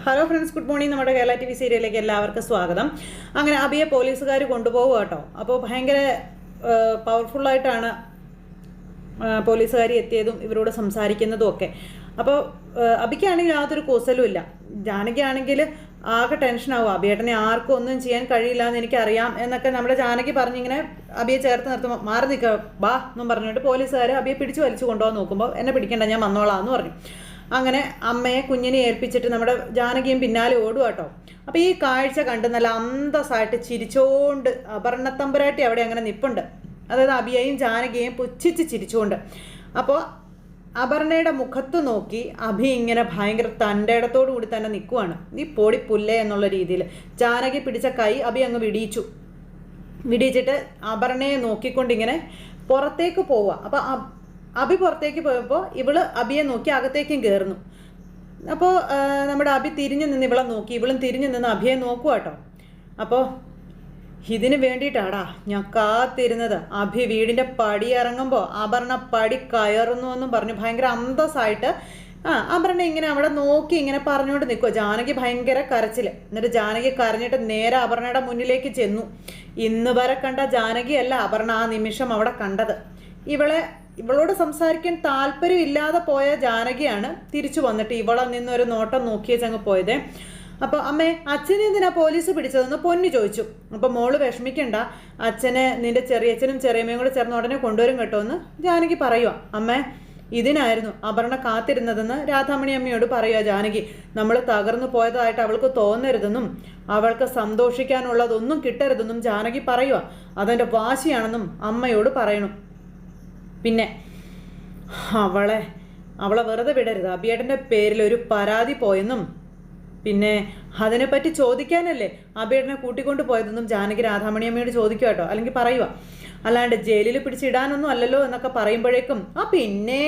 Hello friends, good morning. നമ്മുടെ Kerala TV സീരിയലിലേക്ക് എല്ലാവർക്കും സ്വാഗതം. അങ്ങനെ അബിയെ പോലീസുകാർ കൊണ്ടുപോകുക കേട്ടോ. അപ്പോൾ ഭയങ്കര പവർഫുള്ളായിട്ടാണ് പോലീസുകാർ എത്തിയതും ഇവരോട് സംസാരിക്കുന്നതും ഒക്കെ. അപ്പോൾ അബിക്കാണെങ്കിൽ യാതൊരു കൂസലും ഇല്ല. ജാനകിയാണെങ്കിൽ ആകെ ടെൻഷനാവും. അബിയേട്ടനെ ആർക്കും ഒന്നും ചെയ്യാൻ കഴിയില്ല എന്ന് എനിക്കറിയാം എന്നൊക്കെ നമ്മുടെ ജാനകി പറഞ്ഞിങ്ങനെ അബിയെ ചേർത്ത് നിർത്തുമ്പോൾ മാറി നിൽക്കുക ബാ എന്നും പറഞ്ഞുകൊണ്ട് പോലീസുകാർ അബിയെ പിടിച്ച് വലിച്ചു കൊണ്ടുപോകാൻ നോക്കുമ്പോൾ എന്നെ പിടിക്കണ്ട, ഞാൻ വന്നോളാം എന്ന് പറഞ്ഞു. അങ്ങനെ അമ്മയെ കുഞ്ഞിനെ ഏൽപ്പിച്ചിട്ട് നമ്മുടെ ജാനകിയും പിന്നാലെ ഓടുക കേട്ടോ. അപ്പോൾ ഈ കാഴ്ച കണ്ട് നല്ല അന്തസ്സായിട്ട് ചിരിച്ചോണ്ട് അപർണത്തമ്പുരാട്ടി അവിടെ അങ്ങനെ നിൽപ്പുണ്ട്. അതായത് അബിയെയും ജാനകിയെയും പുച്ഛിച്ച് ചിരിച്ചുകൊണ്ട്. അപ്പോൾ അപർണയുടെ മുഖത്ത് നോക്കി അഭി ഇങ്ങനെ ഭയങ്കര തൻ്റെ ഇടത്തോടു കൂടി തന്നെ നിൽക്കുവാണ്. നീ പൊടി പുല്ലേ എന്നുള്ള രീതിയിൽ ജാനകി പിടിച്ച കൈ അഭി അങ്ങ് വിടിയിച്ചിട്ട് അപർണയെ നോക്കിക്കൊണ്ടിങ്ങനെ പുറത്തേക്ക് പോവുക. അപ്പോൾ അഭി പുറത്തേക്ക് പോയപ്പോൾ ഇവള് അഭിയെ നോക്കി അകത്തേക്കും കയറുന്നു. അപ്പോൾ നമ്മുടെ അഭി തിരിഞ്ഞു നിന്ന് ഇവളെ നോക്കി, ഇവളും തിരിഞ്ഞു നിന്ന് അഭിയെ നോക്കുക കേട്ടോ. അപ്പോൾ ഇതിന് വേണ്ടിയിട്ടാടാ ഞാൻ കാത്തിരുന്നത്. അഭി വീടിൻ്റെ പടി ഇറങ്ങുമ്പോൾ അപർണ പടി കയറുന്നു എന്നും പറഞ്ഞു ഭയങ്കര അന്തസ്സായിട്ട് അപർണ ഇങ്ങനെ അവിടെ നോക്കി ഇങ്ങനെ പറഞ്ഞുകൊണ്ട് നിൽക്കുക. ജാനകി ഭയങ്കര കരച്ചിൽ. എന്നിട്ട് ജാനകി കരഞ്ഞിട്ട് നേരെ അപർണയുടെ മുന്നിലേക്ക് ചെന്നു. ഇന്ന് വരെ കണ്ട ജാനകിയല്ല അപർണ ആ നിമിഷം അവിടെ കണ്ടത്. ഇവളോട് സംസാരിക്കാൻ താല്പര്യമില്ലാതെ പോയ ജാനകിയാണ് തിരിച്ചു വന്നിട്ട് ഇവളെ നിന്നൊരു നോട്ടം നോക്കിയേച്ചങ്ങ് പോയത്. അപ്പോൾ അമ്മേ, അച്ഛനെ എന്തിനാ പോലീസ് പിടിച്ചതെന്ന് പൊന്നു ചോദിച്ചു. അപ്പോൾ മോള് വിഷമിക്കണ്ട, അച്ഛനെ നിന്റെ ചെറിയച്ഛനും ചെറിയമ്മയും കൂടെ ചേർന്ന് ഉടനെ കൊണ്ടുവരും കേട്ടോ എന്ന് ജാനകി പറയുക. അമ്മേ, ഇതിനായിരുന്നു അപർണ കാത്തിരുന്നതെന്ന് രാധാമണി അമ്മയോട് പറയുക ജാനകി. നമ്മൾ തകർന്നു പോയതായിട്ട് അവൾക്ക് തോന്നരുതെന്നും അവൾക്ക് സന്തോഷിക്കാനുള്ളതൊന്നും കിട്ടരുതെന്നും ജാനകി പറയുക. അതെൻ്റെ വാശിയാണെന്നും അമ്മയോട് പറയണം. പിന്നെ അവളെ വെറുതെ വിടരുത്. അബിയേട്ടൻ്റെ പേരിൽ ഒരു പരാതി പോയെന്നും പിന്നെ അതിനെപ്പറ്റി ചോദിക്കാനല്ലേ അബിയേട്ടനെ കൂട്ടിക്കൊണ്ട് പോയതെന്നും ജാനകി രാധാമണിയമ്മയോട് ചോദിക്കുക കേട്ടോ. അല്ലെങ്കിൽ പറയുക, അല്ലാണ്ട് ജയിലിൽ പിടിച്ചിടാനൊന്നും അല്ലല്ലോ എന്നൊക്കെ പറയുമ്പോഴേക്കും പിന്നെ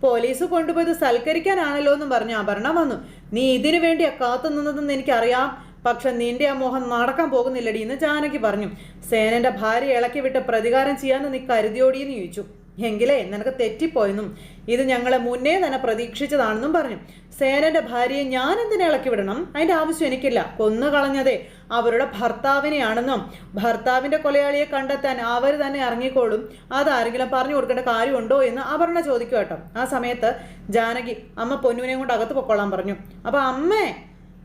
പോലീസ് കൊണ്ടുപോയത് സൽക്കരിക്കാനാണല്ലോ എന്നും പറഞ്ഞു അപർണ വന്നു. നീ ഇതിനു വേണ്ടിയാ കാത്തു നിന്നതെന്ന് എനിക്കറിയാം, പക്ഷെ നിന്റെ ആ മോഹം നടക്കാൻ പോകുന്നില്ലടി എന്ന് ജാനകി പറഞ്ഞു. സേനന്റെ ഭാര്യ ഇളക്കി വിട്ട് പ്രതികാരം ചെയ്യാമെന്ന് നീ കരുതിയോടിയെന്ന് ചോദിച്ചു. എങ്കിലേ നിനക്ക് തെറ്റിപ്പോയെന്നും ഇത് ഞങ്ങളെ മുന്നേ തന്നെ പ്രതീക്ഷിച്ചതാണെന്നും പറഞ്ഞു. സേനന്റെ ഭാര്യയെ ഞാൻ എന്തിനെ ഇളക്കി വിടണം? അതിന്റെ ആവശ്യം എനിക്കില്ല. കൊന്നു കളഞ്ഞതേ അവരുടെ ഭർത്താവിനെയാണെന്നും ഭർത്താവിന്റെ കൊലയാളിയെ കണ്ടെത്താൻ അവർ തന്നെ ഇറങ്ങിക്കോളും, അതാരെങ്കിലും പറഞ്ഞു കൊടുക്കേണ്ട കാര്യമുണ്ടോ എന്ന് അപർണ ചോദിക്കും കേട്ടോ. ആ സമയത്ത് ജാനകി അമ്മ പൊന്നുവിനെ കൊണ്ട് അകത്ത് പൊക്കോളാൻ പറഞ്ഞു. അപ്പൊ അമ്മേ,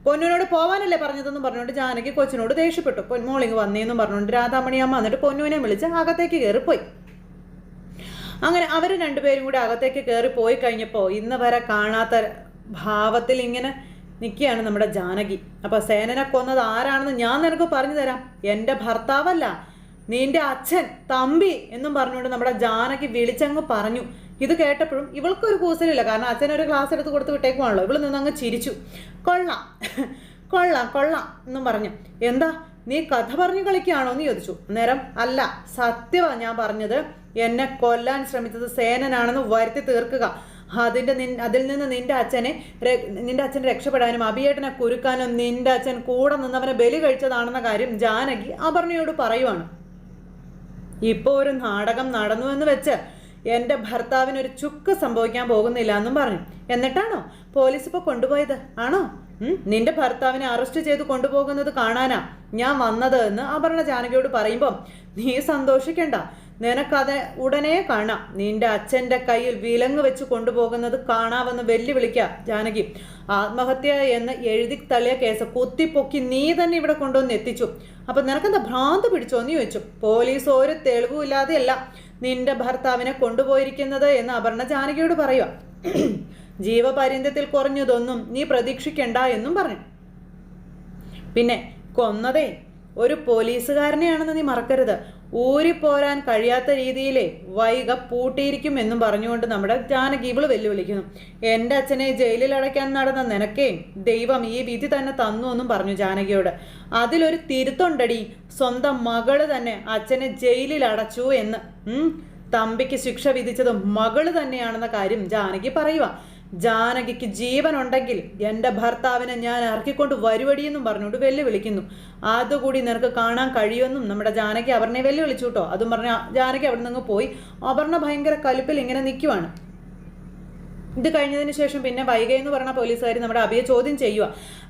പൊന്നുവിനോട് പോവാനല്ലേ പറഞ്ഞതെന്നും പറഞ്ഞുകൊണ്ട് ജാനകി കൊച്ചിനോട് ദേഷ്യപ്പെട്ടു. മോളിങ് വന്നേന്നും പറഞ്ഞുകൊണ്ട് രാധാമണി അമ്മ എന്നിട്ട് പൊന്നുവിനെ വിളിച്ച് അകത്തേക്ക് കയറിപ്പോയി. അങ്ങനെ അവർ രണ്ടുപേരും കൂടി അകത്തേക്ക് കയറി പോയി കഴിഞ്ഞപ്പോൾ ഇന്ന് വരെ കാണാത്ത ഭാവത്തിൽ ഇങ്ങനെ നിൽക്കുകയാണ് നമ്മുടെ ജാനകി. അപ്പോൾ സേനനെ കൊന്നത് ആരാണെന്ന് ഞാൻ നിനക്ക് പറഞ്ഞു തരാം. എൻ്റെ ഭർത്താവല്ല, നിന്റെ അച്ഛൻ തമ്പി എന്നും പറഞ്ഞുകൊണ്ട് നമ്മുടെ ജാനകി വിളിച്ചങ്ങ് പറഞ്ഞു. ഇത് കേട്ടപ്പോഴും ഇവൾക്കൊരു കൂസലില്ല, കാരണം അച്ഛനൊരു ക്ലാസ് എടുത്ത് കൊടുത്ത് വിട്ടേക്കുവാണല്ലോ. ഇവൾ നിന്നങ്ങ് ചിരിച്ചു. കൊള്ളാം കൊള്ളാം കൊള്ളാം എന്നും പറഞ്ഞു. എന്താ നീ കഥ പറഞ്ഞു കളിക്കുകയാണോ എന്ന് ചോദിച്ചു. നേരം അല്ല, സത്യമാണ് ഞാൻ പറഞ്ഞത്. എന്നെ കൊല്ലാൻ ശ്രമിച്ചത് സേനനാണെന്ന് വരുത്തി തീർക്കുക. അതിൽ നിന്ന് നിന്റെ അച്ഛനെ രക്ഷപ്പെടാനും അബിയേട്ടനെ കുരുക്കാനും നിന്റെ അച്ഛൻ കൂടെ നിന്നവനെ ബലി കഴിച്ചതാണെന്ന കാര്യം ജാനകി അപർണയോട് പറയുവാണ്. ഇപ്പോൾ ഒരു നാടകം നടന്നുവെന്ന് വെച്ച് എൻ്റെ ഭർത്താവിനൊരു ചുക്ക് സംഭവിക്കാൻ പോകുന്നില്ല എന്നും പറഞ്ഞു. എന്നിട്ടാണോ പോലീസ് ഇപ്പോൾ കൊണ്ടുപോയത്? ആണോ? നിന്റെ ഭർത്താവിനെ അറസ്റ്റ് ചെയ്ത് കൊണ്ടുപോകുന്നത് കാണാനാ ഞാൻ വന്നത് എന്ന് അപർണ ജാനകിയോട് പറയുമ്പം നീ സന്തോഷിക്കണ്ട, നിനക്കത് ഉടനെ കാണാം. നിന്റെ അച്ഛൻ്റെ കയ്യിൽ വിലങ്ങ് വെച്ച് കൊണ്ടുപോകുന്നത് കാണാമെന്ന് വെല്ലുവിളിക്കുക ജാനകി. ആത്മഹത്യ എന്ന് എഴുതി തള്ളിയ കേസ് കുത്തിപ്പൊക്കി നീ തന്നെ ഇവിടെ കൊണ്ടുവന്ന് എത്തിച്ചു. അപ്പം നിനക്കെന്താ ഭ്രാന്ത് പിടിച്ചോ എന്ന് ചോദിച്ചു. പോലീസ് ഒരു തെളിവും ഇല്ലാതെയല്ല നിന്റെ ഭർത്താവിനെ കൊണ്ടുപോയിരിക്കുന്നത് എന്ന് അപർണ ജാനകിയോട് പറയുക. ജീവപര്യന്തത്തിൽ കുറഞ്ഞതൊന്നും നീ പ്രതീക്ഷിക്കണ്ട എന്നും പറഞ്ഞു. പിന്നെ കൊന്നതേ ഒരു പോലീസുകാരനെയാണെന്ന് നീ മറക്കരുത്. ഊരിപ്പോരാൻ കഴിയാത്ത രീതിയിലേ വൈക പൂട്ടിയിരിക്കും എന്നും പറഞ്ഞുകൊണ്ട് നമ്മുടെ ജാനകി ഇവള് വെല്ലുവിളിക്കുന്നു. എൻ്റെ അച്ഛനെ ജയിലിൽ അടയ്ക്കാൻ നടന്ന നിനക്കേ ദൈവം ഈ വിധി തന്നെ തന്നു എന്നും പറഞ്ഞു ജാനകിയോട്. അതിലൊരു തിരുത്തുണ്ടടി, സ്വന്തം മകള് തന്നെ അച്ഛനെ ജയിലിൽ അടച്ചു എന്ന്. തമ്പിക്ക് ശിക്ഷ വിധിച്ചത് മകള് തന്നെയാണെന്ന കാര്യം ജാനകി പറയുക. ജാനകിക്ക് ജീവനുണ്ടെങ്കിൽ എൻ്റെ ഭർത്താവിനെ ഞാൻ ഇറക്കിക്കൊണ്ട് വരുവടിയെന്നും പറഞ്ഞുകൊണ്ട് വെല്ലുവിളിക്കുന്നു. അതുകൂടി നിനക്ക് കാണാൻ കഴിയുമെന്നും നമ്മുടെ ജാനകി അപർണയെ വെല്ലുവിളിച്ചു കേട്ടോ. അതും പറഞ്ഞ ജാനകി അവിടെ നിന്ന് പോയി. അപർണ ഭയങ്കര കലിപ്പിൽ ഇങ്ങനെ നിൽക്കുവാണ്. ഇത് കഴിഞ്ഞതിന് ശേഷം പിന്നെ വൈഗ എന്ന് പറഞ്ഞ പോലീസുകാർ നമ്മുടെ അബിയെ ചോദ്യം ചെയ്യുക.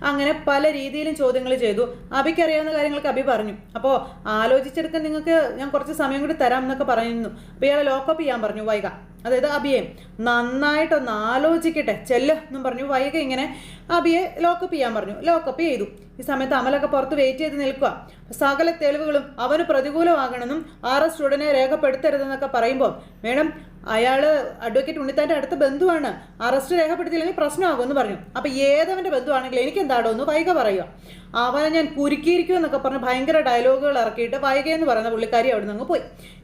അങ്ങനെ പല രീതിയിലും ചോദ്യങ്ങൾ ചെയ്തു. അബിക്ക് അറിയാവുന്ന കാര്യങ്ങളൊക്കെ അബി പറഞ്ഞു. അപ്പോൾ ആലോചിച്ചെടുക്കാൻ നിങ്ങൾക്ക് ഞാൻ കുറച്ച് സമയം കൂടി തരാം എന്നൊക്കെ പറയുന്നു. അപ്പോൾ ഇയാളെ ലോക്കപ്പ് ചെയ്യാൻ പറഞ്ഞു വൈഗ, അതായത് അബിയെ നന്നായിട്ടൊന്ന് ആലോചിക്കട്ടെ ചെല്ല് എന്നും പറഞ്ഞു വൈഗ ഇങ്ങനെ അബിയെ ലോക്കപ്പ് ചെയ്യാൻ പറഞ്ഞു. ലോക്കപ്പ് ചെയ്തു. ഈ സമയത്ത് അമലൊക്കെ പുറത്ത് വെയിറ്റ് ചെയ്ത് നിൽക്കുക. സകല തെളിവുകളും അവന് പ്രതികൂലമാകണമെന്നും അറസ്റ്റ് ഉടനെ രേഖപ്പെടുത്തരുതെന്നൊക്കെ പറയുമ്പോൾ മേഡം അയാൾ അഡ്വക്കേറ്റ് ഉണ്ണിത്താൻ്റെ അടുത്ത ബന്ധുവാണ്, അറസ്റ്റ് രേഖപ്പെടുത്തിയില്ലെങ്കിൽ പ്രശ്നമാകുമെന്ന് പറഞ്ഞു. അപ്പം ഏതവൻ്റെ ബന്ധുവാണെങ്കിലും എനിക്ക് എന്താടോ എന്ന് വൈഗ പറയുക. അവനെ ഞാൻ കുരുക്കിയിരിക്കുമെന്നൊക്കെ പറഞ്ഞ് ഭയങ്കര ഡയലോഗുകൾ ഇറക്കിയിട്ട് വൈഗ എന്ന് പറയുന്ന പുള്ളിക്കാരി അവിടെ നിന്ന് പോയി.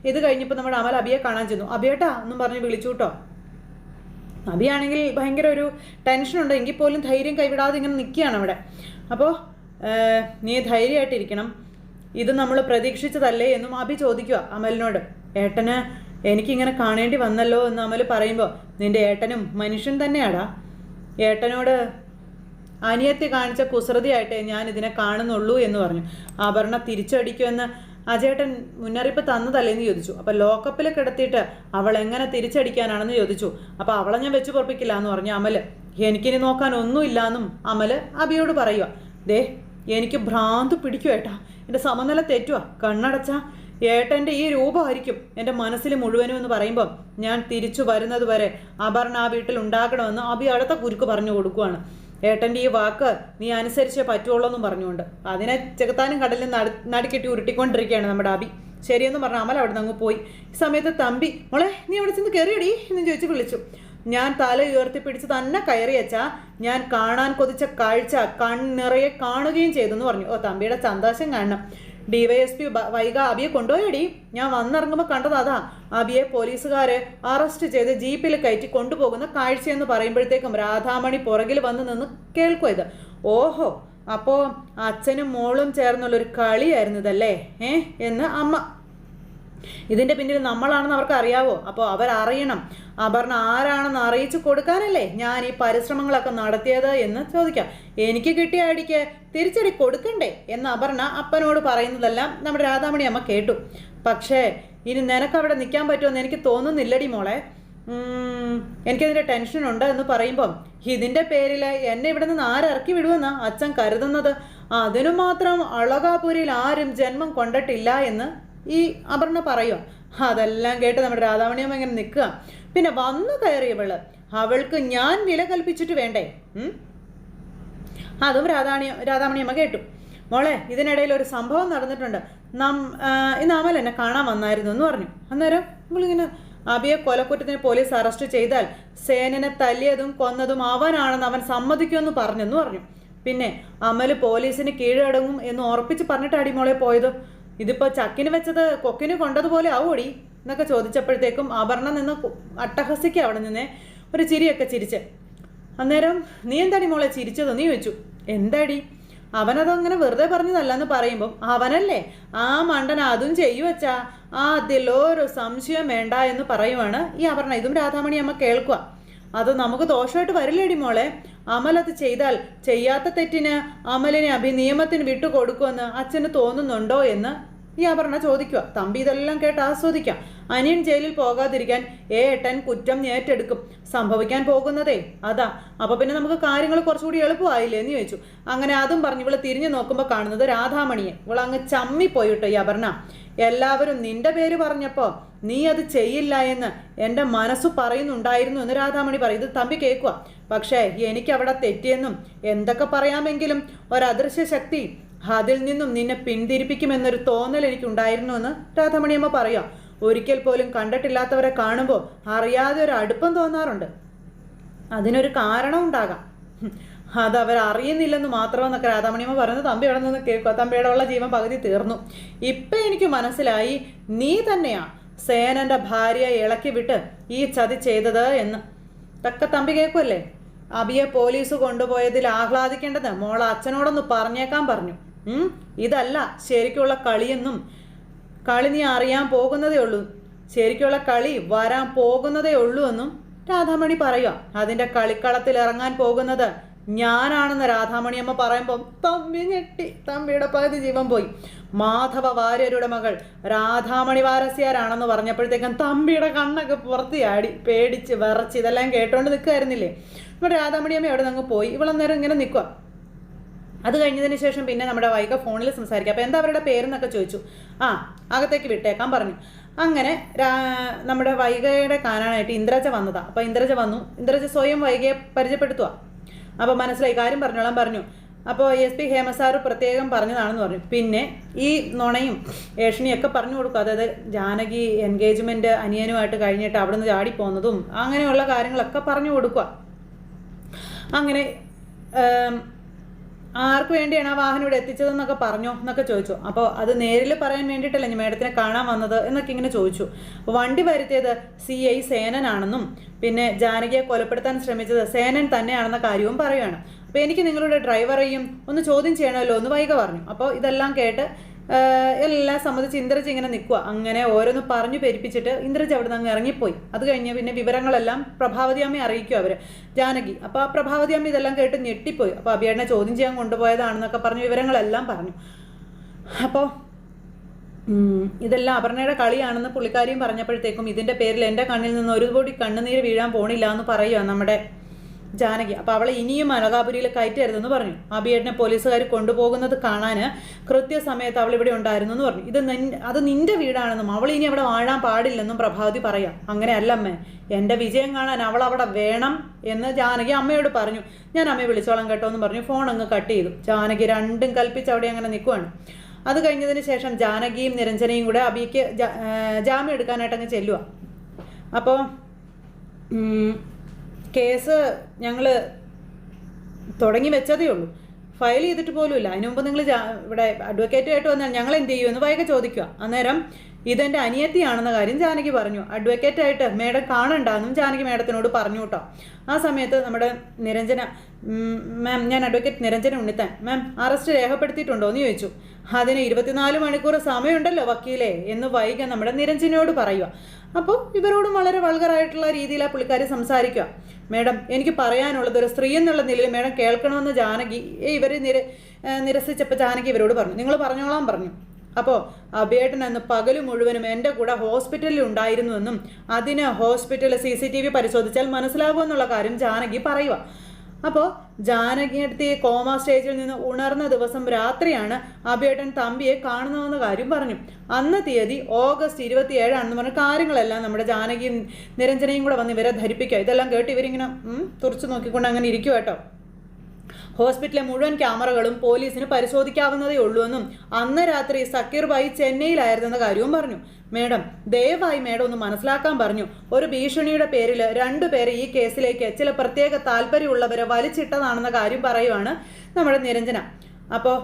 ഇത് കഴിഞ്ഞപ്പോൾ നമ്മുടെ അമൽ അബിയെ കാണാൻ ചെന്നു. അബിയേട്ടാ എന്നും പറഞ്ഞ് വിളിച്ചു കേട്ടോ. അബിയാണെങ്കിൽ ഭയങ്കര ഒരു ടെൻഷനുണ്ട്, എങ്കിൽ പോലും ധൈര്യം കൈവിടാതെ ഇങ്ങനെ നിൽക്കുകയാണ് അവിടെ. അപ്പോൾ നീ ധൈര്യമായിട്ടിരിക്കണം, ഇത് നമ്മൾ പ്രതീക്ഷിച്ചതല്ലേ എന്നും അബി ചോദിക്കുക അമലിനോട്. ഏട്ടന് എനിക്കിങ്ങനെ കാണേണ്ടി വന്നല്ലോ എന്ന് അമൽ പറയുമ്പോൾ നിൻ്റെ ഏട്ടനും മനുഷ്യൻ തന്നെയാടാ, ഏട്ടനോട് അനിയത്തി കാണിച്ച കുസൃതിയായിട്ടേ ഞാൻ ഇതിനെ കാണുന്നുള്ളൂ എന്ന് പറഞ്ഞു. അപർണ തിരിച്ചടിക്കുമെന്ന് അജേട്ടൻ മുന്നറിയിപ്പ് തന്നതല്ലേന്ന് ചോദിച്ചു. അപ്പം ലോക്കപ്പിൽ കിടത്തിയിട്ട് അവൾ എങ്ങനെ തിരിച്ചടിക്കാനാണെന്ന് ചോദിച്ചു. അപ്പോൾ അവളെ ഞാൻ വെച്ച് പൊറപ്പിക്കില്ല എന്ന് പറഞ്ഞു അമൽ. എനിക്കിനി നോക്കാൻ ഒന്നുമില്ല എന്നും അമൽ അബിയോട് പറയുക. ദേ എനിക്ക് ഭ്രാന്ത് പിടിക്കും ഏട്ടാ, എൻ്റെ സമനില തെറ്റുക, കണ്ണടച്ച ഏട്ടൻ്റെ ഈ രൂപമായിരിക്കും എൻ്റെ മനസ്സിൽ മുഴുവനും എന്ന് പറയുമ്പം ഞാൻ തിരിച്ചു വരുന്നത് വരെ അപർണ ആ വീട്ടിൽ ഉണ്ടാകണമെന്ന് അബി അടുത്ത കുരുക്ക് പറഞ്ഞു കൊടുക്കുകയാണ്. ഏട്ടൻ്റെ ഈ വാക്ക് നീ അനുസരിച്ചേ പറ്റുള്ളൂ എന്നും പറഞ്ഞുകൊണ്ട് അതിനെ ചെകുത്താനും കടലിൽ നടുക്കെട്ടി ഉരുട്ടിക്കൊണ്ടിരിക്കുകയാണ് നമ്മുടെ അബി. ശരിയെന്ന് പറഞ്ഞ അമൽ അവിടെ നിന്ന് അങ്ങ് പോയി. ഈ സമയത്ത് തമ്പി മോളെ നീ അവിടെ ചെന്ന് കയറിയടി എന്ന് ചോദിച്ച് വിളിച്ചു. ഞാൻ തല ഉയർത്തിപ്പിടിച്ച് തന്നെ കയറിയച്ചാ ഞാൻ കാണാൻ കൊതിച്ച കാഴ്ച കണ്ണിറയെ കാണുകയും ചെയ്തു എന്ന് പറഞ്ഞു. ഓ തമ്പിയുടെ സന്തോഷം കാണണം. DYSP വൈഗ അബിയെ കൊണ്ടുപോയടി, ഞാൻ വന്നിറങ്ങുമ്പോൾ കണ്ടത് അതാ, അബിയെ പോലീസുകാരെ അറസ്റ്റ് ചെയ്ത് ജീപ്പിൽ കയറ്റി കൊണ്ടുപോകുന്ന കാഴ്ചയെന്ന് പറയുമ്പോഴത്തേക്കും രാധാമണി പുറകിൽ വന്ന് നിന്ന് കേൾക്കുക ഇത്. ഓഹോ, അപ്പോൾ അച്ഛനും മോളും ചേർന്നുള്ളൊരു കളിയായിരുന്നു ഇതല്ലേ എന്ന് അമ്മ. ഇതിൻ്റെ പിന്നിൽ നമ്മളാണെന്ന് അവർക്ക് അറിയാവോ? അപ്പോൾ അവരറിയണം. അപർണ ആരാണെന്ന് അറിയിച്ചു കൊടുക്കാനല്ലേ ഞാൻ ഈ പരിശ്രമങ്ങളൊക്കെ നടത്തിയത് എന്ന് ചോദിക്കാം. എനിക്ക് കിട്ടിയ അടിക്ക് തിരിച്ചടി കൊടുക്കണ്ടേ എന്ന് അപർണ അപ്പനോട് പറയുന്നതെല്ലാം നമ്മുടെ രാധാമണി അമ്മ കേട്ടു. പക്ഷേ ഇനി നിനക്കവിടെ നിൽക്കാൻ പറ്റുമെന്ന് എനിക്ക് തോന്നുന്നില്ലടി മോളെ, എനിക്കതിൻ്റെ ടെൻഷനുണ്ട് എന്ന് പറയുമ്പം ഇതിൻ്റെ പേരിൽ എന്നെ ഇവിടെ നിന്ന് ആരിറക്കി വിടുമെന്നാ അച്ഛൻ കരുതുന്നത്? അതിനു മാത്രം അളകാപുരിയിൽ ആരും ജന്മം കൊണ്ടിട്ടില്ല എന്ന് ഈ അപർണ പറയുക. അതെല്ലാം കേട്ട് നമ്മുടെ രാധാമണിയമ്മ ഇങ്ങനെ നിൽക്കുക. പിന്നെ വന്നു കയറിയവള്, അവൾക്ക് ഞാൻ വില കൽപ്പിച്ചിട്ട് വേണ്ടേ? അതും രാധാമണിയമ്മ കേട്ടു. മോളെ ഇതിനിടയിൽ ഒരു സംഭവം നടന്നിട്ടുണ്ട്, ഇന്ന് അമൽ എന്നെ കാണാൻ വന്നായിരുന്നു എന്ന് പറഞ്ഞു. അന്നേരം നമ്മളിങ്ങനെ അബിയെ കൊലക്കുറ്റത്തിന് പോലീസ് അറസ്റ്റ് ചെയ്താൽ സേനനെ തല്ലിയതും കൊന്നതും അവനാണെന്ന് അവൻ സമ്മതിക്കുമെന്ന് പറഞ്ഞെന്ന് പറഞ്ഞു. പിന്നെ അമൽ പോലീസിന് കീഴടങ്ങും എന്ന് ഉറപ്പിച്ച് പറഞ്ഞിട്ടാടി മോളെ പോയത്. ഇതിപ്പോൾ ചക്കിന് വെച്ചത് കൊക്കിന് കൊണ്ടതുപോലെ ആവോടി എന്നൊക്കെ ചോദിച്ചപ്പോഴത്തേക്കും അപർണ നിന്ന് അട്ടഹസിക്കുക അവിടെ നിന്നേ ഒരു ചിരിയൊക്കെ ചിരിച്ച്. അന്നേരം നീ എന്താടി മോളെ ചിരിച്ചതെന്ന് ചോദിച്ചു. എന്താടി, അവനതങ്ങനെ വെറുതെ പറഞ്ഞതല്ലെന്ന് പറയുമ്പം അവനല്ലേ ആ മണ്ടൻ അതും ചെയ്യുവച്ചാ അതിലൊരു സംശയം വേണ്ട എന്ന് പറയുവാണ് ഈ അപർണ. ഇതും രാധാമണി അമ്മ കേൾക്കുക. അത് നമുക്ക് ദോഷമായിട്ട് വരില്ലേടി മോളെ, അമൽ അത് ചെയ്താൽ ചെയ്യാത്ത തെറ്റിന് അമലിനെ നിയമത്തിന് വിട്ടുകൊടുക്കുമെന്ന് അച്ഛന് തോന്നുന്നുണ്ടോ എന്ന് ഈ അപർണ ചോദിക്കുക. തമ്പി ഇതെല്ലാം കേട്ട് ആസ്വദിക്കാം. അനിയൻ ജയിലിൽ പോകാതിരിക്കാൻ ഏട്ടൻ കുറ്റം ഏറ്റെടുക്കും, സംഭവിക്കാൻ പോകുന്നതേ അതാ. അപ്പോൾ പിന്നെ നമുക്ക് കാര്യങ്ങൾ കുറച്ചുകൂടി എളുപ്പമായില്ലേ എന്ന് ചോദിച്ചു. അങ്ങനെ അതും പറഞ്ഞ് ഇവള് തിരിഞ്ഞു നോക്കുമ്പോൾ കാണുന്നത് രാധാമണിയെ. ഇവളങ്ങ് ചമ്മിപ്പോയിട്ടോ ഈ അപർണ. എല്ലാവരും നിന്റെ പേര് പറഞ്ഞപ്പോൾ നീ അത് ചെയ്യില്ല എന്ന് എൻ്റെ മനസ്സു പറയുന്നുണ്ടായിരുന്നു എന്ന് രാധാമണി പറയും. ഇത് തമ്പി കേൾക്കുക. പക്ഷേ എനിക്കവിടെ തെറ്റിയെന്നും എന്തൊക്കെ പറയാമെങ്കിലും ഒരദൃശ്യ ശക്തി അതിൽ നിന്നും നിന്നെ പിന്തിരിപ്പിക്കുമെന്നൊരു തോന്നൽ എനിക്കുണ്ടായിരുന്നു എന്ന് രാധാമണിയമ്മ പറയാം. ഒരിക്കൽ പോലും കണ്ടിട്ടില്ലാത്തവരെ കാണുമ്പോൾ അറിയാതെ ഒരു അടുപ്പം തോന്നാറുണ്ട്, അതിനൊരു കാരണം ഉണ്ടാകാം, അത് അവരറിയുന്നില്ലെന്ന് മാത്രമെന്നൊക്കെ രാധാമണിയമ്മ പറയുന്നത് തമ്പി അവിടെ നിന്ന് കേൾക്കുക. തമ്പിയുടെ ഉള്ള ജീവൻ പകുതി തീർന്നു. ഇപ്പം എനിക്ക് മനസ്സിലായി നീ തന്നെയാ സേനൻ്റെ ഭാര്യയെ ഇളക്കി വിട്ട് ഈ ചതി ചെയ്തത് എന്ന്. തക്ക തമ്പി കേൾക്കുമല്ലേ. അബിയെ പോലീസ് കൊണ്ടുപോയതിൽ ആഹ്ലാദിക്കേണ്ടത് മോള അച്ഛനോടൊന്ന് പറഞ്ഞേക്കാൻ പറഞ്ഞു. ഇതല്ല ശരിക്കുള്ള കളിയെന്നും കളി നീ അറിയാൻ പോകുന്നതേ ഉള്ളൂ, ശരിക്കുള്ള കളി വരാൻ പോകുന്നതേ ഉള്ളൂ എന്നും രാധാമണി പറയുക. അതിൻ്റെ കളിക്കളത്തിൽ ഇറങ്ങാൻ പോകുന്നത് ഞാനാണെന്ന് രാധാമണിയമ്മ പറയുമ്പം തമ്പി ഞെട്ടി. തമ്പിയുടെ പകുതി ജീവൻ പോയി. മാധവ വാര്യരുടെ മകൾ രാധാമണി വാരസ്യാരാണെന്ന് പറഞ്ഞപ്പോഴത്തേക്കും തമ്പിയുടെ കണ്ണൊക്കെ പുറത്തിയാടി, പേടിച്ച് വിറച്ച്. ഇതെല്ലാം കേട്ടോണ്ട് നിൽക്കുമായിരുന്നില്ലേ. നമ്മുടെ രാധാമണിയമ്മ അവിടെ നിന്ന് പോയി. ഇവളന്നേരം ഇങ്ങനെ നിൽക്കുക. അത് കഴിഞ്ഞതിന് ശേഷം പിന്നെ നമ്മുടെ വൈഗ ഫോണിൽ സംസാരിക്കുക. അപ്പോൾ എന്താ അവരുടെ പേരെന്നൊക്കെ ചോദിച്ചു. അകത്തേക്ക് വിട്ടേക്കാൻ പറഞ്ഞു. അങ്ങനെ നമ്മുടെ വൈഗയുടെ കാണാനായിട്ട് ഇന്ദ്രജ വന്നതാണ്. അപ്പോൾ ഇന്ദ്രജ വന്നു. ഇന്ദ്രജ സ്വയം വൈഗയെ പരിചയപ്പെടുത്തുക. അപ്പോൾ മനസ്സിലായി, കാര്യം പറഞ്ഞോളാൻ പറഞ്ഞു. അപ്പോൾ SP ഹേമസാർ പ്രത്യേകം പറഞ്ഞതാണെന്ന് പറഞ്ഞു. പിന്നെ ഈ നുണയും ഏഷണിയൊക്കെ പറഞ്ഞു കൊടുക്കുക. അതായത് ജാനകി എൻഗേജ്മെൻറ്റ് അനിയനുമായിട്ട് കഴിഞ്ഞിട്ട് അവിടെ നിന്ന് ചാടിപ്പോകുന്നതും അങ്ങനെയുള്ള കാര്യങ്ങളൊക്കെ പറഞ്ഞു കൊടുക്കുക. അങ്ങനെ ആർക്ക് വേണ്ടിയാണ് ആ വാഹനം ഇവിടെ എത്തിച്ചതെന്നൊക്കെ പറഞ്ഞോ എന്നൊക്കെ ചോദിച്ചു. അപ്പോൾ അത് നേരിൽ പറയാൻ വേണ്ടിയിട്ടല്ല ഞാൻ മേഡത്തിനെ കാണാൻ വന്നത് എന്നൊക്കെ ഇങ്ങനെ ചോദിച്ചു. അപ്പോൾ വണ്ടി വരുത്തിയത് CI സേനനാണെന്നും പിന്നെ ജാനകിയെ കൊലപ്പെടുത്താൻ ശ്രമിച്ചത് സേനൻ തന്നെയാണെന്ന കാര്യവും പറയുകയാണ്. അപ്പോൾ എനിക്ക് നിങ്ങളുടെ ഡ്രൈവറെയും ഒന്ന് ചോദ്യം ചെയ്യണമല്ലോ എന്ന് വൈഗ പറഞ്ഞു. അപ്പോൾ ഇതെല്ലാം കേട്ട് എല്ലാം സമ്മതിച്ച് ഇന്ദ്രജ് ഇങ്ങനെ നിൽക്കുക. അങ്ങനെ ഓരോന്ന് പറഞ്ഞു പെരിപ്പിച്ചിട്ട് ഇന്ദ്രജ് അവിടെ നിന്ന് അങ്ങ് ഇറങ്ങിപ്പോയി. അത് കഴിഞ്ഞ് പിന്നെ വിവരങ്ങളെല്ലാം പ്രഭാവതി അമ്മയെ അറിയിക്കും അവർ, ജാനകി. അപ്പോൾ ആ പ്രഭാവതി അമ്മ ഇതെല്ലാം കേട്ട് ഞെട്ടിപ്പോയി. അപ്പോൾ അഭിയേട്ടനെ ചോദ്യം ചെയ്യാൻ കൊണ്ടുപോയതാണെന്നൊക്കെ പറഞ്ഞ് വിവരങ്ങളെല്ലാം പറഞ്ഞു. അപ്പോൾ ഇതെല്ലാം അപർണയുടെ കളിയാണെന്ന് പുള്ളിക്കാരിയും പറഞ്ഞപ്പോഴത്തേക്കും ഇതിൻ്റെ പേരിൽ എൻ്റെ കണ്ണിൽ നിന്ന് ഒരു പൊടി കണ്ണുനീര് വീഴാൻ പോണില്ല എന്ന് പറയുക നമ്മുടെ ജാനകി. അപ്പോൾ അവളെ ഇനിയും അനകാപുരിയിൽ കയറ്റരുതെന്ന് പറഞ്ഞു. അഭിയേട്ടനെ പോലീസുകാർ കൊണ്ടുപോകുന്നത് കാണാൻ കൃത്യസമയത്ത് അവളിവിടെ ഉണ്ടായിരുന്നു എന്ന് പറഞ്ഞു. അത് നിന്റെ വീടാണെന്നും അവൾ ഇനി അവിടെ വാഴാൻ പാടില്ലെന്നും പ്രഭാവതി പറയാം. അങ്ങനെയല്ല അമ്മേ, എൻ്റെ വിജയം കാണാൻ അവൾ അവിടെ വേണം എന്ന് ജാനകി അമ്മയോട് പറഞ്ഞു. ഞാൻ അമ്മയെ വിളിച്ചോളാം കേട്ടോ എന്ന് പറഞ്ഞു. ഫോൺ അങ്ങ് കട്ട് ചെയ്തു. ജാനകി രണ്ടും കൽപ്പിച്ച് അവിടെ അങ്ങനെ നിൽക്കുവാണ്. അത് കഴിഞ്ഞതിന് ശേഷം ജാനകിയും നിരഞ്ജനയും കൂടെ അഭിക്ക് ജാമ്യം എടുക്കാനായിട്ട് അങ്ങ് ചെല്ലുക. അപ്പോൾ കേസ് ഞങ്ങൾ തുടങ്ങി വെച്ചതേ ഉള്ളൂ, ഫയൽ ചെയ്തിട്ട് പോലുമില്ല. അതിനു മുമ്പ് നിങ്ങൾ ഇവിടെ അഡ്വക്കേറ്റുമായിട്ട് വന്നാൽ ഞങ്ങൾ എന്ത് ചെയ്യുമെന്ന് വൈക ചോദിക്കുക. അന്നേരം ഇതെൻ്റെ അനിയത്തിയാണെന്ന കാര്യം ജാനകി പറഞ്ഞു. അഡ്വക്കേറ്റായിട്ട് മേഡം കാണണ്ടെന്നും ജാനകി മേഡത്തിനോട് പറഞ്ഞു കേട്ടോ. ആ സമയത്ത് നമ്മുടെ നിരഞ്ജന, മാം ഞാൻ അഡ്വക്കേറ്റ് നിരഞ്ജന ഉണ്ണിത്താൻ, മാം അറസ്റ്റ് രേഖപ്പെടുത്തിയിട്ടുണ്ടോ എന്ന് ചോദിച്ചു. അതിന് 24 മണിക്കൂർ സമയമുണ്ടല്ലോ വക്കീലേ എന്ന് വൈക നമ്മുടെ നിരഞ്ജനയോട് പറയുക. അപ്പോൾ ഇവരോടും വളരെ വൾഗറായിട്ടുള്ള രീതിയിലാണ് പുള്ളിക്കാരി സംസാരിക്കുക. മേഡം എനിക്ക് പറയാനുള്ളത് ഒരു സ്ത്രീ എന്നുള്ള നിലയിൽ മേഡം കേൾക്കണമെന്ന് ജാനകി നിരസിച്ചപ്പോൾ ജാനകി ഇവരോട് പറഞ്ഞു. നിങ്ങൾ പറഞ്ഞോളാൻ പറഞ്ഞു. അപ്പോൾ അഭിയേട്ടൻ അന്ന് പകൽ മുഴുവനും എൻ്റെ കൂടെ ഹോസ്പിറ്റലിൽ ഉണ്ടായിരുന്നുവെന്നും അതിന് ഹോസ്പിറ്റൽ CCTV പരിശോധിച്ചാൽ മനസ്സിലാകുമെന്നുള്ള കാര്യം ജാനകി പറയുക. അപ്പോൾ ജാനകിയെടുത്ത് കോമ സ്റ്റേജിൽ നിന്ന് ഉണർന്ന ദിവസം രാത്രിയാണ് അഭിയേട്ടൻ തമ്പിയെ കാണുന്നതെന്ന കാര്യം പറഞ്ഞു. അന്ന് തീയതി ഓഗസ്റ്റ് 27 പറഞ്ഞ കാര്യങ്ങളെല്ലാം നമ്മുടെ ജാനകിയും നിരഞ്ജനയും കൂടെ വന്ന് ഇവരെ ധരിപ്പിക്കുക. ഇതെല്ലാം കേട്ട് ഇവരിങ്ങനെ തുറച്ചു നോക്കിക്കൊണ്ട് അങ്ങനെ ഇരിക്കും കേട്ടോ. ഹോസ്പിറ്റലിലെ മുഴുവൻ ക്യാമറകളും പോലീസിന് പരിശോധിക്കാവുന്നതേ ഉള്ളൂ എന്നും അന്ന് രാത്രി സക്കീർ ഭായി ചെന്നൈയിലായിരുന്നെന്ന കാര്യവും പറഞ്ഞു. മേഡം ദയവായി മേഡം ഒന്ന് മനസ്സിലാക്കാൻ പറഞ്ഞു. ഒരു ഭീഷണിയുടെ പേരിൽ 2 പേരെ ഈ കേസിലേക്ക് ചില പ്രത്യേക താല്പര്യമുള്ളവരെ വലിച്ചിട്ടതാണെന്ന കാര്യം പറയുവാണ് നമ്മുടെ നിരഞ്ജന. അപ്പോൾ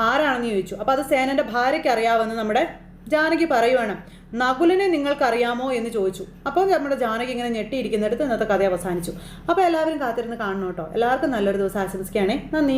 ആരാണെന്ന് ചോദിച്ചു. അപ്പോൾ അത് സേനൻ്റെ ഭാര്യയ്ക്ക് അറിയാമെന്ന് നമ്മുടെ ജാനകി പറയുവാണ്. നകുലിനെ നിങ്ങൾക്കറിയാമോ എന്ന് ചോദിച്ചു. അപ്പോൾ നമ്മുടെ ജാനകി ഇങ്ങനെ ഞെട്ടിയിരിക്കുന്നിടത്ത് ഇന്നത്തെ കഥ അവസാനിച്ചു. അപ്പോൾ എല്ലാവരും കാത്തിരുന്ന് കാണണം കേട്ടോ. എല്ലാവർക്കും നല്ലൊരു ദിവസം ആശംസിക്കുകയാണേ. നന്ദി.